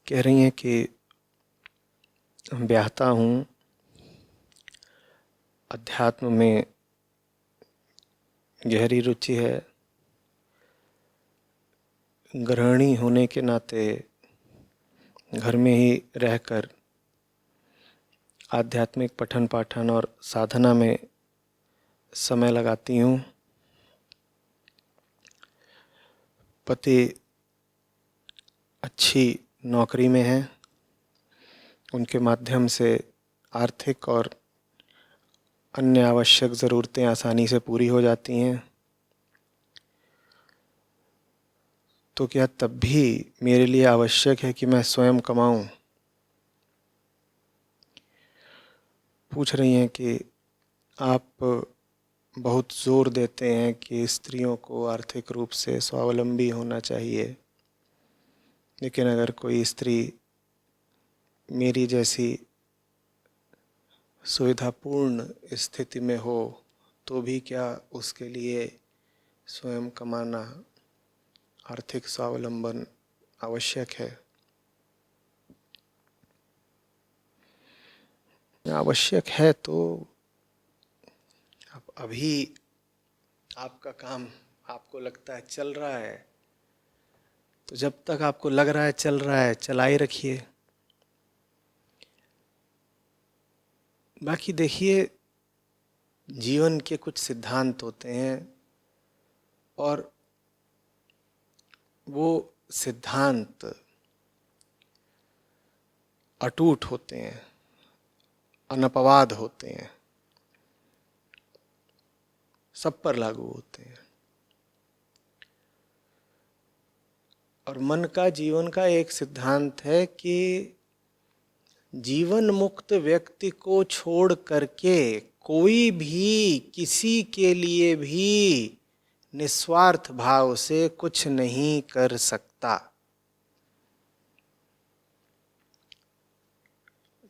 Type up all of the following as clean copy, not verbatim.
कह रही हैं कि ब्याहता हूँ, अध्यात्म में गहरी रुचि है। गृहिणी होने के नाते घर में ही रहकर आध्यात्मिक पठन पाठन और साधना में समय लगाती हूँ। पति अच्छी नौकरी में हैं, उनके माध्यम से आर्थिक और अन्य आवश्यक ज़रूरतें आसानी से पूरी हो जाती हैं। तो क्या तब भी मेरे लिए आवश्यक है कि मैं स्वयं कमाऊं? पूछ रही हैं कि आप बहुत ज़ोर देते हैं कि स्त्रियों को आर्थिक रूप से स्वावलंबी होना चाहिए, लेकिन अगर कोई स्त्री मेरी जैसी सुविधापूर्ण स्थिति में हो तो भी क्या उसके लिए स्वयं कमाना, आर्थिक स्वावलंबन आवश्यक है? आवश्यक है तो आप अभी आपका काम आपको लगता है चल रहा है, तो जब तक आपको लग रहा है चल रहा है चलाए रखिए। बाकी देखिए, जीवन के कुछ सिद्धांत होते हैं और वो सिद्धांत अटूट होते हैं, अनपवाद होते हैं, सब पर लागू होते हैं। और मन का जीवन का एक सिद्धांत है कि जीवन मुक्त व्यक्ति को छोड़ करके कोई भी किसी के लिए भी निस्वार्थ भाव से कुछ नहीं कर सकता।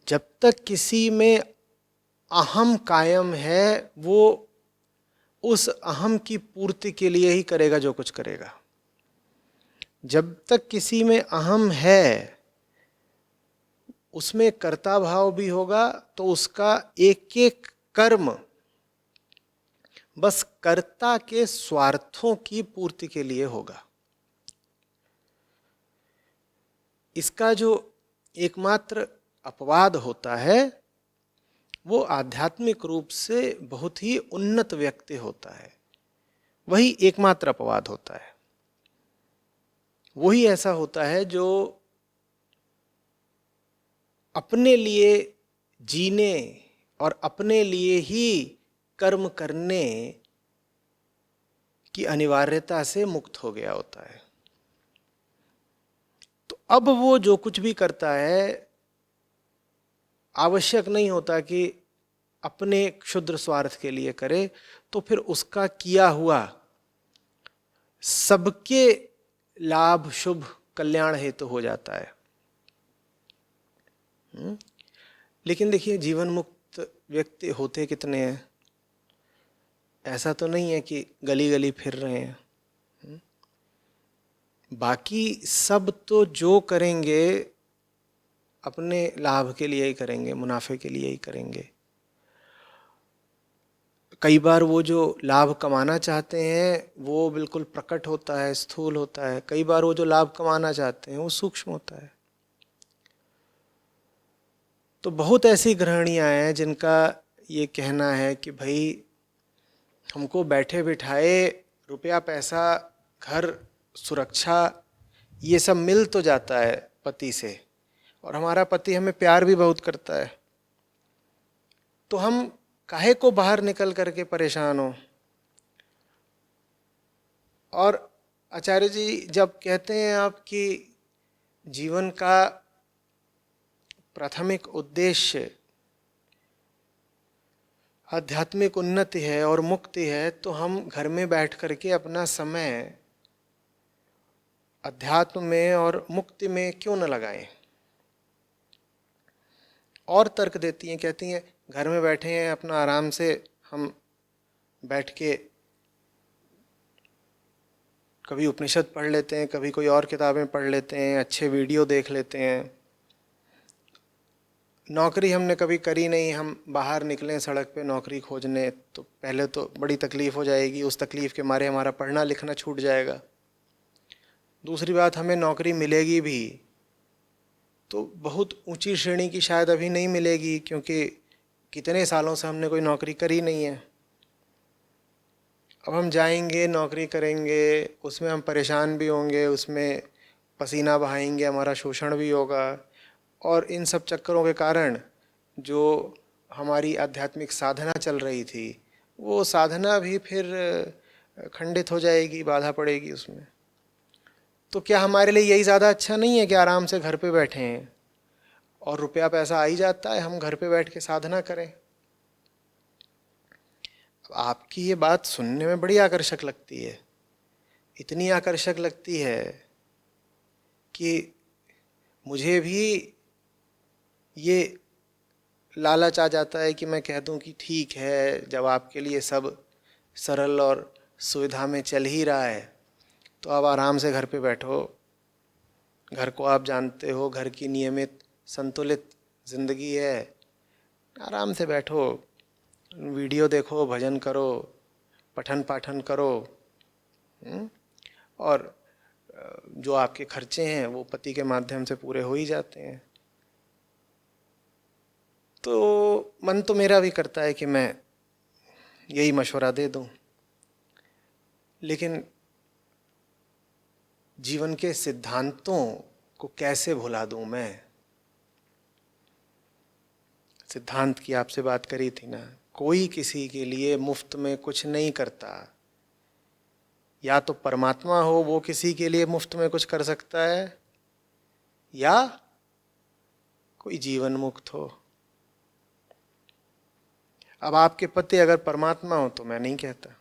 जब तक किसी में अहम कायम है, वो उस अहम की पूर्ति के लिए ही करेगा जो कुछ करेगा। जब तक किसी में अहम है, उसमें कर्ता भाव भी होगा, तो उसका एक एक कर्म बस कर्ता के स्वार्थों की पूर्ति के लिए होगा। इसका जो एकमात्र अपवाद होता है वो आध्यात्मिक रूप से बहुत ही उन्नत व्यक्ति होता है। वही एकमात्र अपवाद होता है। वही ऐसा होता है जो अपने लिए जीने और अपने लिए ही कर्म करने की अनिवार्यता से मुक्त हो गया होता है। तो अब वो जो कुछ भी करता है, आवश्यक नहीं होता कि अपने क्षुद्र स्वार्थ के लिए करे, तो फिर उसका किया हुआ सबके लाभ शुभ कल्याण हेतु हो जाता है। लेकिन देखिए, जीवन मुक्त व्यक्ति होते कितने हैं? ऐसा तो नहीं है कि गली गली फिर रहे हैं। बाकी सब तो जो करेंगे अपने लाभ के लिए ही करेंगे, मुनाफे के लिए ही करेंगे। कई बार वो जो लाभ कमाना चाहते हैं वो बिल्कुल प्रकट होता है, स्थूल होता है। कई बार वो जो लाभ कमाना चाहते हैं वो सूक्ष्म होता है। तो बहुत ऐसी गृहिणियां हैं जिनका ये कहना है कि भाई, हमको बैठे बिठाए रुपया पैसा, घर, सुरक्षा, ये सब मिल तो जाता है पति से, और हमारा पति हमें प्यार भी बहुत करता है, तो हम काहे को बाहर निकल करके परेशान हो। और आचार्य जी जब कहते हैं आप कि जीवन का प्राथमिक उद्देश्य आध्यात्मिक उन्नति है और मुक्ति है, तो हम घर में बैठ करके अपना समय अध्यात्म में और मुक्ति में क्यों न लगाएं। और तर्क देती हैं, कहती हैं घर में बैठे हैं अपना आराम से हम बैठ के कभी उपनिषद पढ़ लेते हैं, कभी कोई और किताबें पढ़ लेते हैं, अच्छे वीडियो देख लेते हैं। नौकरी हमने कभी करी नहीं, हम बाहर निकलें सड़क पे नौकरी खोजने तो पहले तो बड़ी तकलीफ़ हो जाएगी, उस तकलीफ़ के मारे हमारा पढ़ना लिखना छूट जाएगा। दूसरी बात, हमें नौकरी मिलेगी भी तो बहुत ऊंची श्रेणी की शायद अभी नहीं मिलेगी, क्योंकि कितने सालों से हमने कोई नौकरी करी नहीं है। अब हम जाएंगे नौकरी करेंगे, उसमें हम परेशान भी होंगे, उसमें पसीना बहाएंगे, हमारा शोषण भी होगा, और इन सब चक्करों के कारण जो हमारी आध्यात्मिक साधना चल रही थी वो साधना भी फिर खंडित हो जाएगी, बाधा पड़ेगी उसमें। तो क्या हमारे लिए यही ज़्यादा अच्छा नहीं है कि आराम से घर पे बैठे हैं और रुपया पैसा आ ही जाता है, हम घर पे बैठ के साधना करें? अब आपकी ये बात सुनने में बड़ी आकर्षक लगती है, इतनी आकर्षक लगती है कि मुझे भी ये लालच आ जाता है कि मैं कह दूं कि ठीक है, जब आपके लिए सब सरल और सुविधा में चल ही रहा है तो आप आराम से घर पे बैठो। घर को आप जानते हो, घर की नियमित संतुलित ज़िंदगी है, आराम से बैठो, वीडियो देखो, भजन करो, पठन पाठन करो, और जो आपके खर्चे हैं वो पति के माध्यम से पूरे हो ही जाते हैं। तो मन तो मेरा भी करता है कि मैं यही मशवरा दे दूं, लेकिन जीवन के सिद्धांतों को कैसे भुला दूं मैं? सिद्धांत की आपसे बात करी थी ना, कोई किसी के लिए मुफ्त में कुछ नहीं करता। या तो परमात्मा हो, वो किसी के लिए मुफ्त में कुछ कर सकता है, या कोई जीवन मुक्त हो। अब आपके पति अगर परमात्मा हो तो मैं नहीं कहता,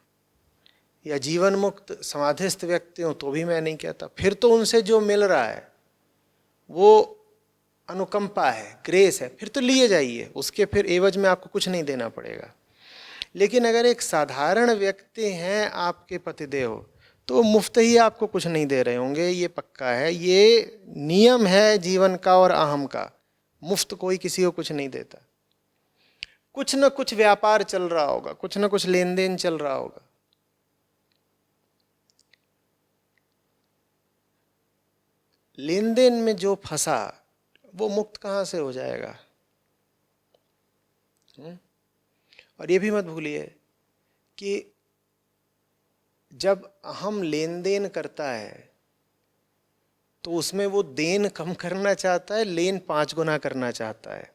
या जीवन मुक्त समाधिस्थ व्यक्ति हो तो भी मैं नहीं कहता। फिर तो उनसे जो मिल रहा है वो अनुकंपा है, ग्रेस है, फिर तो लिए जाइए, उसके फिर एवज में आपको कुछ नहीं देना पड़ेगा। लेकिन अगर एक साधारण व्यक्ति हैं आपके पतिदेव, तो वो मुफ्त ही आपको कुछ नहीं दे रहे होंगे, ये पक्का है, ये नियम है जीवन का और अहम का। मुफ्त कोई किसी को कुछ नहीं देता, कुछ न कुछ व्यापार चल रहा होगा, कुछ न कुछ लेन देन चल रहा होगा। लेन देन में जो फंसा वो मुक्त कहाँ से हो जाएगा? और ये भी मत भूलिए कि जब हम लेन देन करता है तो उसमें वो देन कम करना चाहता है, लेन 5 गुना करना चाहता है।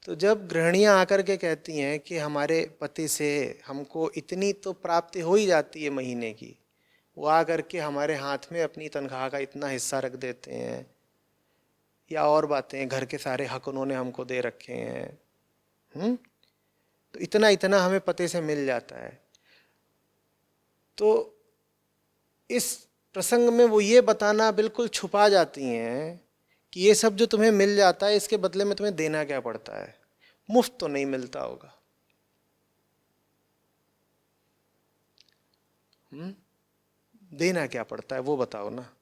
तो जब गृहिणियाँ आकर के कहती हैं कि हमारे पति से हमको इतनी तो प्राप्ति हो ही जाती है महीने की, वो आकर के हमारे हाथ में अपनी तनख्वाह का इतना हिस्सा रख देते हैं, या और बातें, घर के सारे हक उन्होंने हमको दे रखे हैं, तो इतना इतना हमें पति से मिल जाता है। तो इस प्रसंग में वो ये बताना बिल्कुल छुपा जाती हैं कि ये सब जो तुम्हें मिल जाता है इसके बदले में तुम्हें देना क्या पड़ता है? मुफ्त तो नहीं मिलता होगा। देना क्या पड़ता है वो बताओ ना।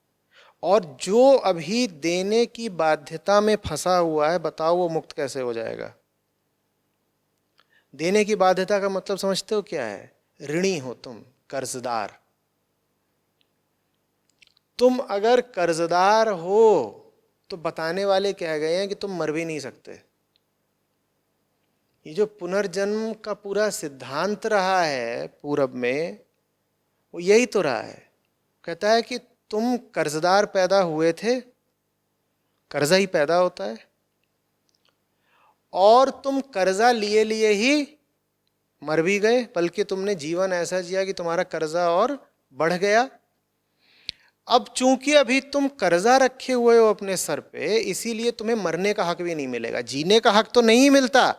और जो अभी देने की बाध्यता में फंसा हुआ है, बताओ वो मुक्त कैसे हो जाएगा? देने की बाध्यता का मतलब समझते हो क्या है? ऋणी हो तुम, कर्जदार। तुम अगर कर्जदार हो तो बताने वाले कह गए हैं कि तुम मर भी नहीं सकते। ये जो पुनर्जन्म का पूरा सिद्धांत रहा है पूरब में, वो यही तो रहा है। कहता है कि तुम कर्जदार पैदा हुए थे, कर्जा ही पैदा होता है, और तुम कर्जा लिए लिए ही मर भी गए, बल्कि तुमने जीवन ऐसा जिया कि तुम्हारा कर्जा और बढ़ गया। अब चूंकि अभी तुम कर्जा रखे हुए हो अपने सर पे, इसीलिए तुम्हें मरने का हक भी नहीं मिलेगा। जीने का हक तो नहीं मिलता।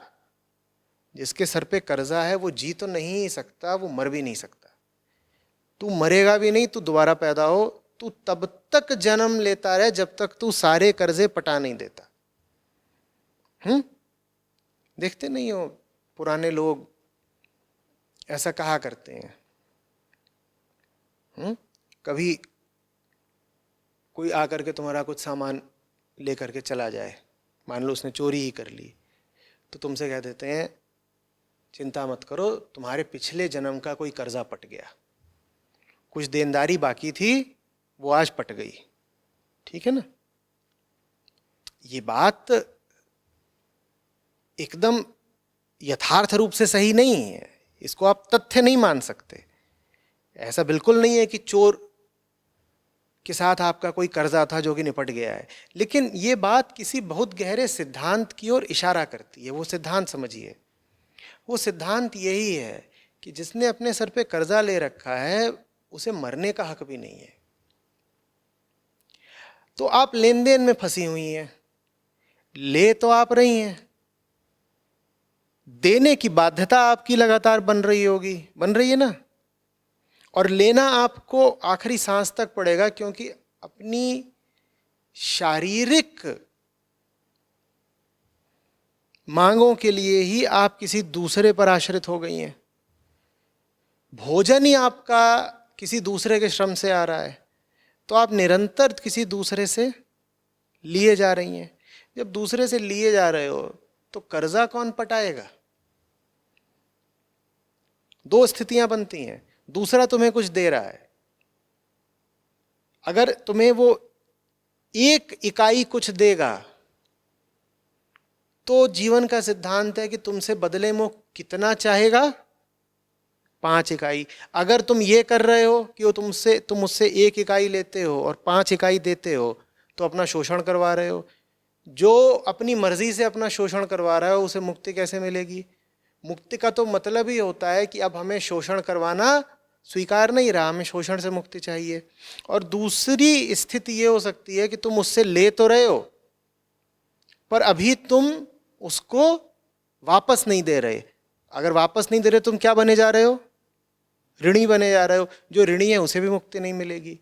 जिसके सर पे कर्जा है वो जी तो नहीं सकता, वो मर भी नहीं सकता। तू मरेगा भी नहीं, तू दोबारा पैदा हो, तू तब तक जन्म लेता रहे जब तक तू सारे कर्जे पटा नहीं देता। देखते नहीं हो पुराने लोग ऐसा कहा करते हैं। कभी कोई आकर के तुम्हारा कुछ सामान लेकर के चला जाए, मान लो उसने चोरी ही कर ली, तो तुमसे कह देते हैं चिंता मत करो, तुम्हारे पिछले जन्म का कोई कर्जा पट गया, कुछ देनदारी बाकी थी वो आज पट गई। ठीक है ना? ये बात एकदम यथार्थ रूप से सही नहीं है, इसको आप तथ्य नहीं मान सकते। ऐसा बिल्कुल नहीं है कि चोर के साथ आपका कोई कर्जा था जो कि निपट गया है, लेकिन ये बात किसी बहुत गहरे सिद्धांत की ओर इशारा करती है। वो सिद्धांत समझिए, वो सिद्धांत यही है कि जिसने अपने सर पे कर्जा ले रखा है उसे मरने का हक भी नहीं है। तो आप लेन देन में फंसी हुई हैं, ले तो आप रही हैं, देने की बाध्यता आपकी लगातार बन रही होगी, बन रही है ना, और लेना आपको आखिरी सांस तक पड़ेगा, क्योंकि अपनी शारीरिक मांगों के लिए ही आप किसी दूसरे पर आश्रित हो गई हैं। भोजन ही आपका किसी दूसरे के श्रम से आ रहा है, तो आप निरंतर किसी दूसरे से लिए जा रही हैं। जब दूसरे से लिए जा रहे हो तो कर्जा कौन पटाएगा? दो स्थितियां बनती हैं, दूसरा तुम्हें कुछ दे रहा है, अगर तुम्हें वो 1 इकाई कुछ देगा तो जीवन का सिद्धांत है कि तुमसे बदले में कितना चाहेगा? 5 इकाई। अगर तुम ये कर रहे हो कि वो तुम उससे 1 इकाई लेते हो और 5 इकाई देते हो, तो अपना शोषण करवा रहे हो। जो अपनी मर्जी से अपना शोषण करवा रहा है उसे मुक्ति कैसे मिलेगी? मुक्ति का तो मतलब ही होता है कि अब हमें शोषण करवाना स्वीकार नहीं रहा, हमें शोषण से मुक्ति चाहिए। और दूसरी स्थिति ये हो सकती है कि तुम उससे ले तो रहे हो पर अभी तुम उसको वापस नहीं दे रहे। अगर वापस नहीं दे रहे तुम क्या बने जा रहे हो? ऋणी बने जा रहे हो। जो ऋणी है उसे भी मुक्ति नहीं मिलेगी।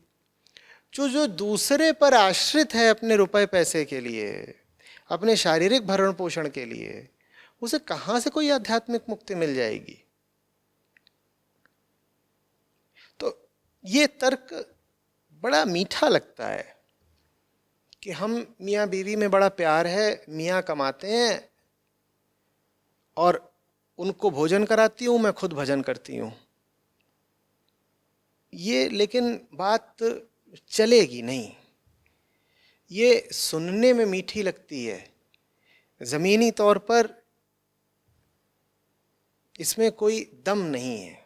जो दूसरे पर आश्रित है अपने रुपए पैसे के लिए, अपने शारीरिक भरण पोषण के लिए, उसे कहां से कोई आध्यात्मिक मुक्ति मिल जाएगी? तो ये तर्क बड़ा मीठा लगता है कि हम मियाँ बीवी में बड़ा प्यार है, मियाँ कमाते हैं और उनको भोजन कराती हूँ, मैं खुद भजन करती हूँ। ये लेकिन बात चलेगी नहीं। ये सुनने में मीठी लगती है, ज़मीनी तौर पर इसमें कोई दम नहीं है।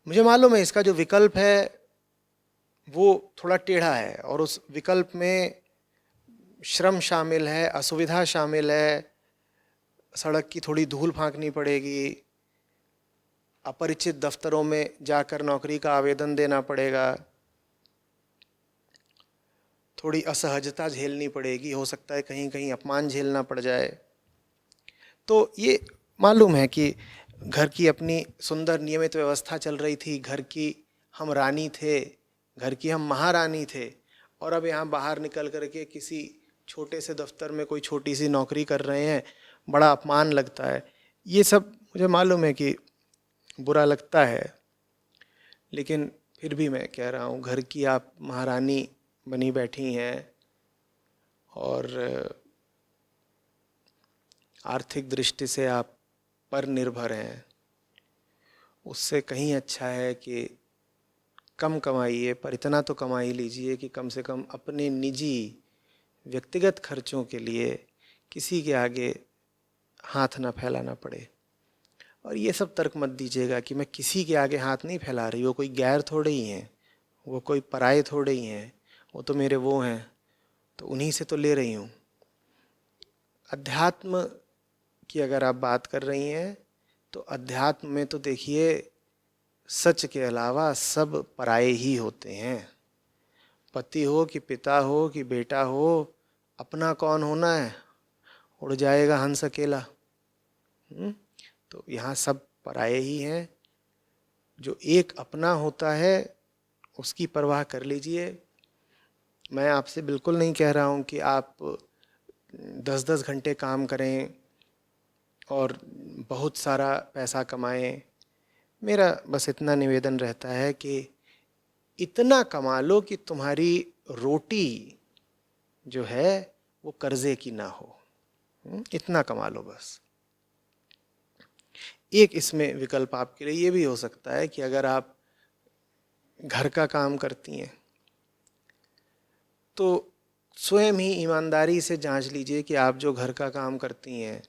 मुझे मालूम है इसका जो विकल्प है वो थोड़ा टेढ़ा है और उस विकल्प में श्रम शामिल है, असुविधा शामिल है, सड़क की थोड़ी धूल फांकनी पड़ेगी, अपरिचित दफ्तरों में जाकर नौकरी का आवेदन देना पड़ेगा, थोड़ी असहजता झेलनी पड़ेगी, हो सकता है कहीं कहीं अपमान झेलना पड़ जाए। तो ये मालूम है कि घर की अपनी सुंदर नियमित व्यवस्था चल रही थी, घर की हम रानी थे, घर की हम महारानी थे, और अब यहाँ बाहर निकल करके किसी छोटे से दफ्तर में कोई छोटी सी नौकरी कर रहे हैं, बड़ा अपमान लगता है। ये सब मुझे मालूम है कि बुरा लगता है, लेकिन फिर भी मैं कह रहा हूँ घर की आप महारानी बनी बैठी हैं और आर्थिक दृष्टि से आप पर निर्भर हैं। उससे कहीं अच्छा है कि कम कमाइए पर इतना तो कमाई लीजिए कि कम से कम अपने निजी व्यक्तिगत खर्चों के लिए किसी के आगे हाथ ना फैलाना पड़े। और ये सब तर्क मत दीजिएगा कि मैं किसी के आगे हाथ नहीं फैला रही, वो कोई गैर थोड़े ही हैं, वो कोई पराये थोड़े ही हैं, वो तो मेरे वो हैं, तो उन्हीं से तो ले रही हूँ। अध्यात्म की अगर आप बात कर रही हैं तो अध्यात्म में तो देखिए सच के अलावा सब पराये ही होते हैं। पति हो कि पिता हो कि बेटा हो, अपना कौन होना है? उड़ जाएगा हंस अकेला। तो यहाँ सब पराये ही हैं। जो एक अपना होता है उसकी परवाह कर लीजिए। मैं आपसे बिल्कुल नहीं कह रहा हूँ कि आप 10-10 घंटे काम करें और बहुत सारा पैसा कमाएं। मेरा बस इतना निवेदन रहता है कि इतना कमा लो कि तुम्हारी रोटी जो है वो कर्जे की ना हो। इतना कमा लो बस। एक इसमें विकल्प आपके लिए ये भी हो सकता है कि अगर आप घर का काम करती हैं तो स्वयं ही ईमानदारी से जांच लीजिए कि आप जो घर का काम करती हैं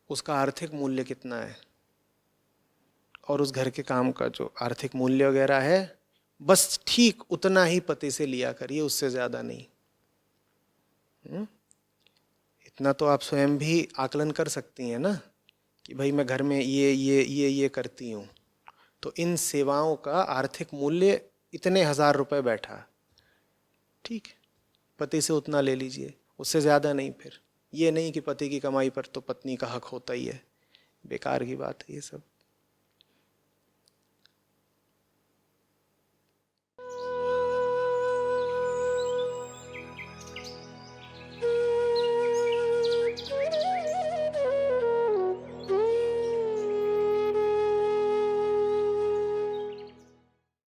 उसका आर्थिक मूल्य कितना है, और उस घर के काम का जो आर्थिक मूल्य वगैरह है बस ठीक उतना ही पति से लिया करिए, उससे ज़्यादा नहीं। इतना तो आप स्वयं भी आकलन कर सकती हैं ना कि भाई मैं घर में ये करती हूँ, तो इन सेवाओं का आर्थिक मूल्य इतने हजार रुपए बैठा, ठीक है, पति से उतना ले लीजिए, उससे ज़्यादा नहीं। फिर ये नहीं कि पति की कमाई पर तो पत्नी का हक होता ही है, बेकार की बात है ये सब।